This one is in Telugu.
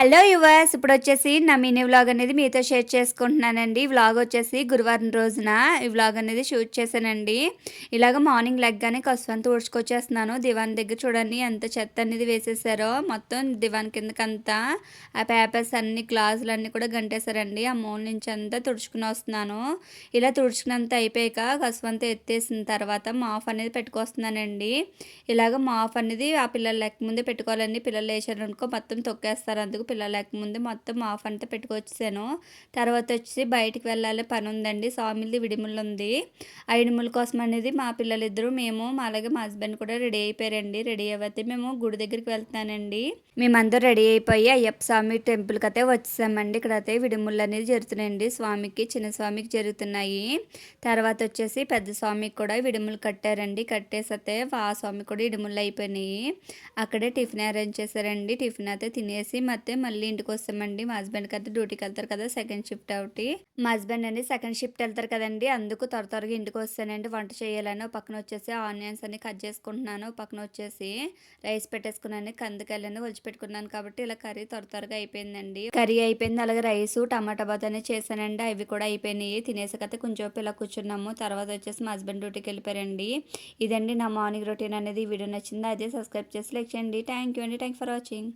హలో యువర్స్ ఇప్పుడొచ్చేసి నా మినీ వ్లాగ్ అనేది మీతో షేర్ చేసుకుంటున్నానండి. వ్లాగ్ వచ్చేసి గురువారం రోజున ఈ వ్లాగ్ అనేది షూట్ చేశానండి. ఇలాగ మార్నింగ్ లెగ్గానే కసువంతా ఊడ్చుకొచ్చేస్తున్నాను. దివాన్ దగ్గర చూడండి ఎంత చెత్త అనేది వేసేసారో. మొత్తం దివాన్ కిందకంతా ఆ పేపర్స్ అన్ని గ్లాసులు అన్నీ కూడా గంటేశారండి. ఆ మూల నుంచి అంతా తుడుచుకుని వస్తున్నాను. ఇలా తుడుచుకున్నంత అయిపోయాక కసువంతా ఎత్తేసిన తర్వాత మాఫ్ అనేది పెట్టుకొస్తున్నానండి. ఇలాగ మాఫ్ అనేది ఆ పిల్లల లెక్క ముందే పెట్టుకోవాలండి. పిల్లలు లేచారనుకో మొత్తం తొక్కేస్తారు. అందుకు పిల్లలు లేకముందు మొత్తం ఆఫ్ అంతా పెట్టుకొచ్చేసాను. తర్వాత వచ్చి బయటికి వెళ్ళాలి, పని ఉందండి. సామిల్ది విడిములు ఉంది. ఆ ఇడిముల కోసం అనేది మా పిల్లలిద్దరూ మేము అలాగే మా హస్బెండ్ కూడా రెడీ అయిపోయారండి. రెడీ అయితే మేము గుడి దగ్గరికి వెళ్తున్నానండి. మేమందరూ రెడీ అయిపోయి అయ్యప్ప స్వామి టెంపుల్కి అయితే వచ్చేసామండి. ఇక్కడైతే విడిముళ్ళు అనేది జరుగుతున్నాయండి. స్వామికి చిన్న స్వామికి జరుగుతున్నాయి. తర్వాత వచ్చేసి పెద్ద స్వామికి కూడా విడిములు కట్టారండి. కట్టేసైతే ఆ స్వామికి కూడా ఇడిముళ్ళు అయిపోయినాయి. అక్కడే టిఫిన్ అరేంజ్ చేశారండి. టిఫిన్ అయితే తినేసి మళ్ళీ ఇంటికి వస్తామండి. మా హస్బెండ్కి అయితే డ్యూటీకి వెళ్తారు కదా, సెకండ్ షిఫ్ట్ ఒకటి. మా హస్బెండ్ అండి సెకండ్ షిఫ్ట్ వెళ్తారు కదండి, అందుకు త్వరగా ఇంటికి వస్తానండి. వంట చేయాలని ఒక పక్కన వచ్చేసి ఆనియన్స్ అన్ని కట్ చేసుకుంటున్నాను. ఒక పక్కన వచ్చేసి రైస్ పెట్టేసుకున్నాను. కందికాయలని ఒలిచిపెట్టుకున్నాను కాబట్టి ఇలా కర్రీ త్వరగా అయిపోయిందండి. కర్రీ అయిపోయింది. అలాగే రైస్ టమాటా బాత్ అనేది చేశానండి. అవి కూడా అయిపోయినాయి. తినేసాకైతే కొంచెం ఇలా కూర్చున్నాము. తర్వాత వచ్చేసి మా హస్బెండ్ డ్యూటీకి వెళ్ళిపోయారండి. ఇదండి నా మార్నింగ్ రొటీన్ అనేది. వీడియో నచ్చిందా? అదే సబ్స్క్రైబ్ చేసి లైక్ చేయండి. థ్యాంక్ యూ అండి. Thank for watching.